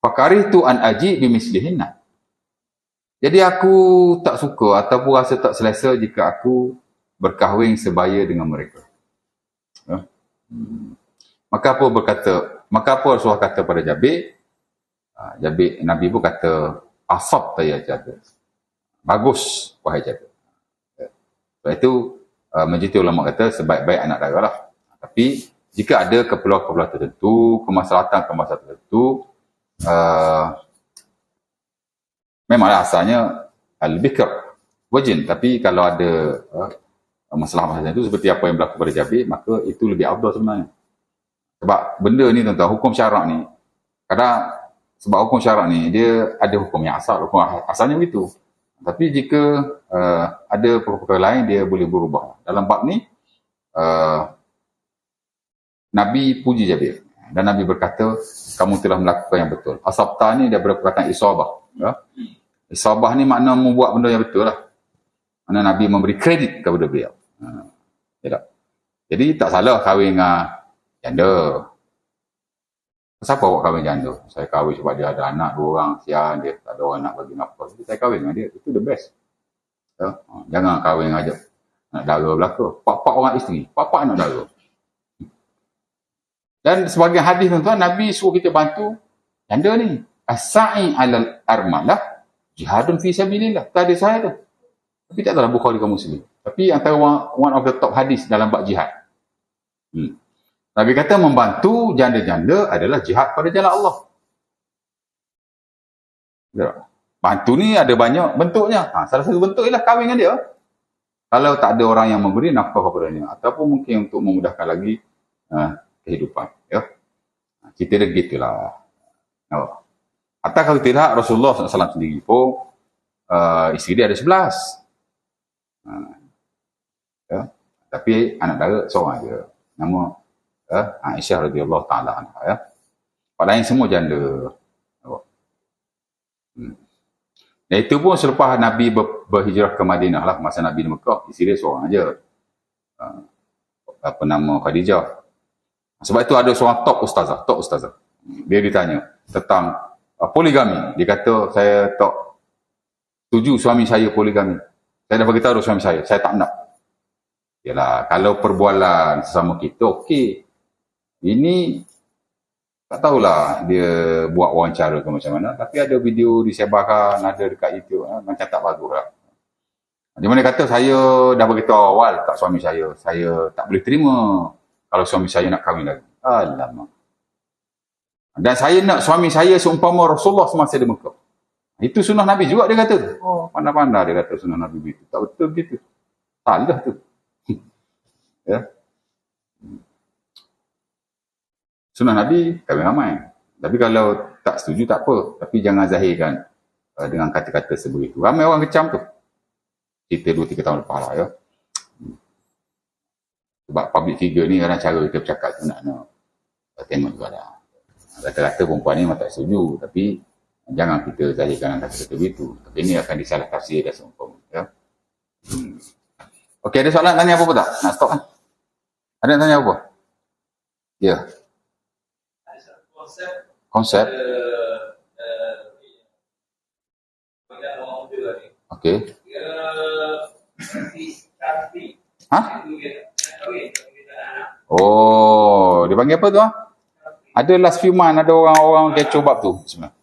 Fakaritu an aji bimislihinna. Jadi aku tak suka ataupun rasa tak selesa jika aku berkahwin sebaya dengan mereka. Maka apa Rasulullah kata pada Jabir? Nabi pun kata, asab ya Jabir. Bagus, wahai Jabir. Sebab itu, majlis ulama kata sebaik-baik anak dara lah. Tapi, jika ada keperluan-keperluan tertentu, kemaslahatan tertentu, memanglah asalnya al-bikr, virgin. Tapi kalau ada masalah-masalah itu seperti apa yang berlaku pada Jabir, maka itu lebih afdal sebenarnya. Sebab benda ni tuan-tuan, hukum syarak ni, kadang sebab hukum syarak ni, dia ada hukum yang asal, hukum asalnya begitu. Tapi jika ada perkara lain, dia boleh berubah. Dalam bab ni, Nabi puji Jabir. Dan Nabi berkata, kamu telah melakukan yang betul. Asabta ni dia berperkataan isabah. Ya? Isabah ni makna membuat benda yang betul lah. Mana Nabi memberi kredit kepada beliau. Ya. Jadi tak salah kahwin dengan janda. Siapa awak kahwin janda? Saya kahwin sebab dia ada anak 2 orang. Sian dia tak ada orang nak bagi nafkah. Jadi saya kahwin dengan dia. Itu the best. Ya? Jangan kahwin aja anak dara belaka. Pak orang isteri. Pak anak dara. Dan sebagai hadis tuan-tuan, Nabi suruh kita bantu janda ni. As-sa'i 'alal armalah jihadun fi sabilillah. Tadi saya tu. Tapi tak dalam Bukhari ke Muslim. Tapi antara one of the top hadis dalam bab jihad. Nabi kata membantu janda-janda adalah jihad pada jalan Allah. Bantu ni ada banyak bentuknya. Salah satu bentuk ialah kahwin dengan dia. Kalau tak ada orang yang memberi nafkah kepadanya. Ataupun mungkin untuk memudahkan lagi kehidupan. Ya. Kita dah gitulah. Atau kalau tidak, Rasulullah SAW sendiri pun isteri dia ada 11. Ya. Tapi anak dara seorang je. Nama Aisyah radhiyallahu ta'ala anha. Ya. Orang lain semua janda. Dan itu pun selepas Nabi berhijrah ke Madinah lah. Masa Nabi di Mekah, isteri dia seorang je. Apa nama Khadijah. Sebab itu ada seorang top ustazah. Dia ditanya tentang poligami. Dia kata, saya tak setuju suami saya poligami. Saya dah beritahu suami saya tak nak. Yalah, kalau perbualan sesama kita, okey. Ini, tak tahulah dia buat wawancara ke macam mana. Tapi ada video disebarkan, ada dekat YouTube. Macam tak bagus lah. Di mana kata, saya dah beritahu awal kat suami saya tak boleh terima kalau suami saya nak kahwin lagi. Alamak. Dan saya nak suami saya seumpama Rasulullah semasa di Mekah. Itu sunnah Nabi juga dia kata. Pandai-pandai dia kata sunnah Nabi begitu. Tak betul begitu. Salah tu. Ya. Sunnah Nabi kahwin ramai. Tapi kalau tak setuju tak apa. Tapi jangan zahirkan dengan kata-kata sebegitu. Ramai orang kecam tu. Cerita 2-3 tahun lepas lah ya. Sebab public figure ni kadang cara kita bercakap tu nak tengok juga dah. Kata-kata perempuan ni memang tak setuju. Tapi jangan kita zahirkan kata-kata begitu. Tapi ini akan disalah tafsir dan seumpama. Ya. Okey, ada soalan tanya apa-apa tak? Nak stop kan? Ada yang tanya apa? Ya. Konsep. Okey. Oh, dia panggil apa tu? Ada last few month ada orang-orang kecoh bab tu sebenarnya.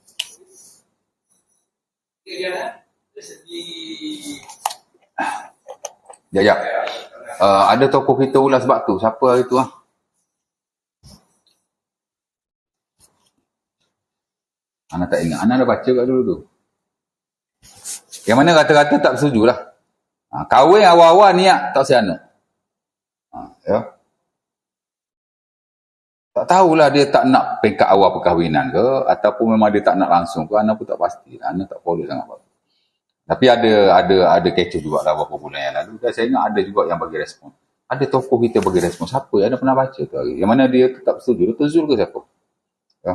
Ya. Ada tokoh kita ulas bab tu. Siapa hari tu? Ana tak ingat. Ana dah baca kat dulu tu. Yang mana kata-kata tak bersetuju lah. Kahwin awal-awal niat tak siano. Ya. Tak tahulah dia tak nak peringkat awal perkahwinan ke ataupun memang dia tak nak langsung ke. Ana pun tak pasti. Ana tak follow sangat. Tapi ada kecoh juga lah beberapa bulan yang lalu. Dan saya ingat ada juga yang bagi respon. Ada tokoh kita bagi respon. Siapa? Ada pernah baca tu hari. Yang mana dia tetap setuju. Dr. Zul ke siapa? Ya.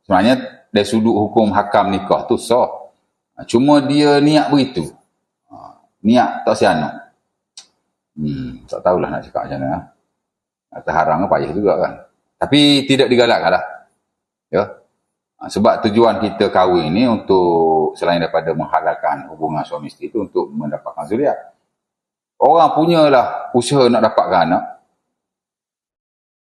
Sebenarnya dari sudut hukum hakam nikah tu sah. Cuma dia niat begitu. Niat tak siano. Tak tahulah nak cakap macam mana. Terharang payah juga kan. Tapi tidak digalakkan lah. Ya. Sebab tujuan kita kahwin ni untuk selain daripada menghalalkan hubungan suami isteri itu untuk mendapatkan zuriat. Orang punyalah usaha nak dapatkan anak.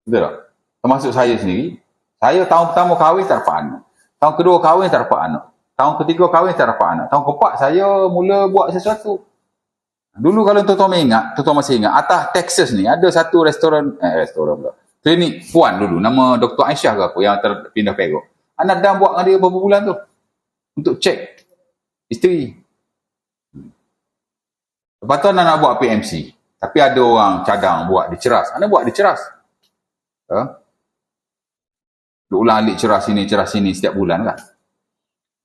Betul tak? Termasuk saya sendiri. Saya tahun pertama kahwin tak dapat anak. Tahun kedua kahwin tak dapat anak. Tahun ketiga kahwin tak dapat anak. Tahun keempat saya mula buat sesuatu. Dulu kalau tuan-tuan ingat, tuan-tuan masih ingat, atas Texas ni ada satu restoran pula. Klinik Puan dulu, nama Dr. Aisyah ke apa yang terpindah Perak. Anak dah buat dengan dia beberapa bulan tu. Untuk cek isteri. Lepas tu anak nak buat PMC. Tapi ada orang cadang buat diceras. Anak buat diceras. Duk ulang alik ceras sini setiap bulan kan.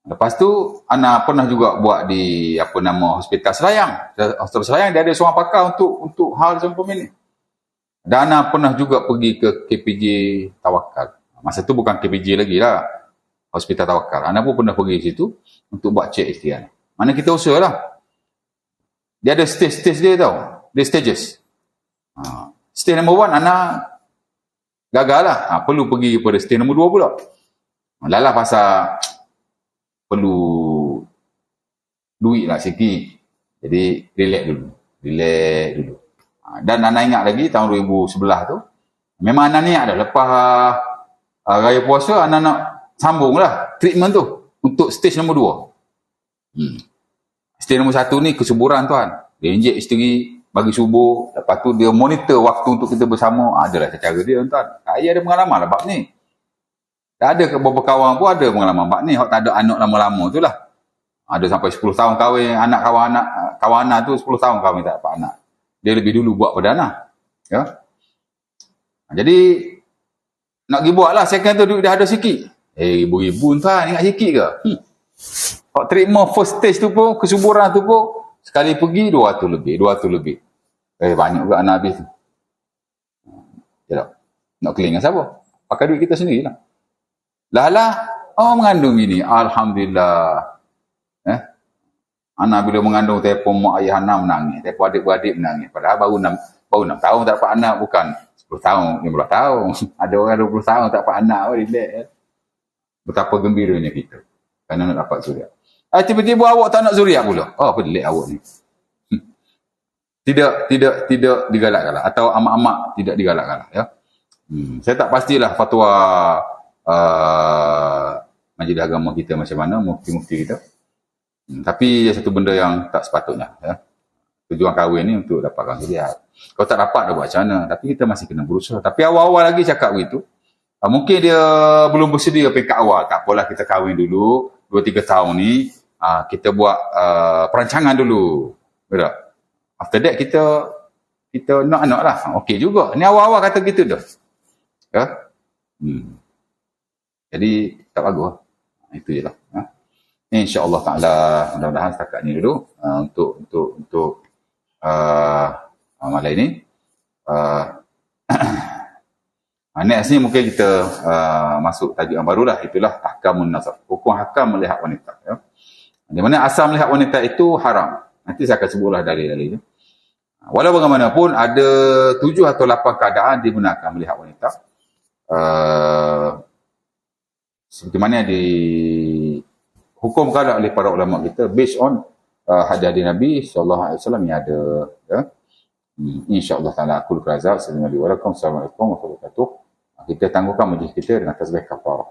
Lepas tu ana pernah juga buat di Hospital Selayang. Hospital Selayang dia ada seorang pakar untuk hal semacam ini. Dan ana pernah juga pergi ke KPJ Tawakal. Masa tu bukan KPJ lagi lah, Hospital Tawakal. Ana pun pernah pergi situ untuk buat cek ikhtiar. Mana kita usahalah. Dia ada stage dia tau. Dia stages. Stage number 1 ana gagal lah. Perlu pergi pada stage number 2 pula. Lalah pasal perlu duit lah sikit. Jadi relax dulu. Dan Ana ingat lagi tahun 2011 tu, memang Ana niat dah lepas raya puasa, Ana nak sambung lah treatment tu untuk stage nombor 2. Stage nombor 1 ni kesuburan tuan. Dia injek isteri bagi subuh, lepas tu dia monitor waktu untuk kita bersama. Adalah cara dia tuan. Saya ada pengalaman lah bab ni. Dah ada beberapa kawan pun ada pengalaman bab ni. Hak tak ada anak lama-lama tu lah. Ada sampai 10 tahun kahwin, kawan anak tu 10 tahun kahwin tak dapat anak. Dia lebih dulu buat pada anak. Ya. Jadi nak pergi buat lah second tu duit dah ada sikit. Ribu-ribu tuan, ingat sikit ke? Hak treatment first stage tu pun, kesuburan tu pun, sekali pergi 200 lebih. Banyak juga anak habis tu. Ya tak? Nak clean dengan siapa? Pakai duit kita sendiri lah. Mengandung ini, Alhamdulillah. Anak bila mengandung telefon mak ayah anak menangis, telefon adik-beradik menangis. Padahal baru 6 tahun tak dapat anak, bukan 10 tahun, 15 tahun. Ada orang 20 tahun tak dapat anak, relax. Betapa gembiranya kita kerana nak dapat zuriat. Tiba-tiba awak tak nak zuriat pula. Pelik awak ni. Tidak digalakkan lah. Atau amak-amak tidak digalakkan lah. Ya. Saya tak pastilah fatwa majlis agama kita macam mana, mufti-mufti kita. Tapi satu benda yang tak sepatutnya. Ya. Tujuan kahwin ni untuk dapatkan zuriat. Kalau tak dapat dah buat macam mana. Tapi kita masih kena berusaha. Tapi awal-awal lagi cakap begitu. Mungkin dia belum bersedia peringkat awal. Tak apalah, kita kahwin dulu. 2-3 tahun ni. Kita buat perancangan dulu. Betul? After that kita nak anak lah. Okey juga. Ni awal-awal kata gitu dah. Ya? Jadi tak bagus. Itu je lah. InsyaAllah ta'ala, mudah-mudahan setakat ni dulu untuk malam ini. Next ni mungkin kita masuk tajuk yang barulah. Itulah ahkamun nazar, hukum hakam melihat wanita. Ya. Di mana asal melihat wanita itu haram. Nanti saya akan sebutlah dalil-dalilnya. Walau bagaimanapun ada 7 atau 8 keadaan digunakan melihat wanita. Seperti mana dihukumkan oleh para ulama kita based on hadis Nabi sallallahu alaihi wasallam yang ada. Ya. InsyaAllah ta'ala aku lukarazal. Assalamualaikum warahmatullahi wabarakatuh. Kita tangguhkan majlis kita dengan tasbih kafarah.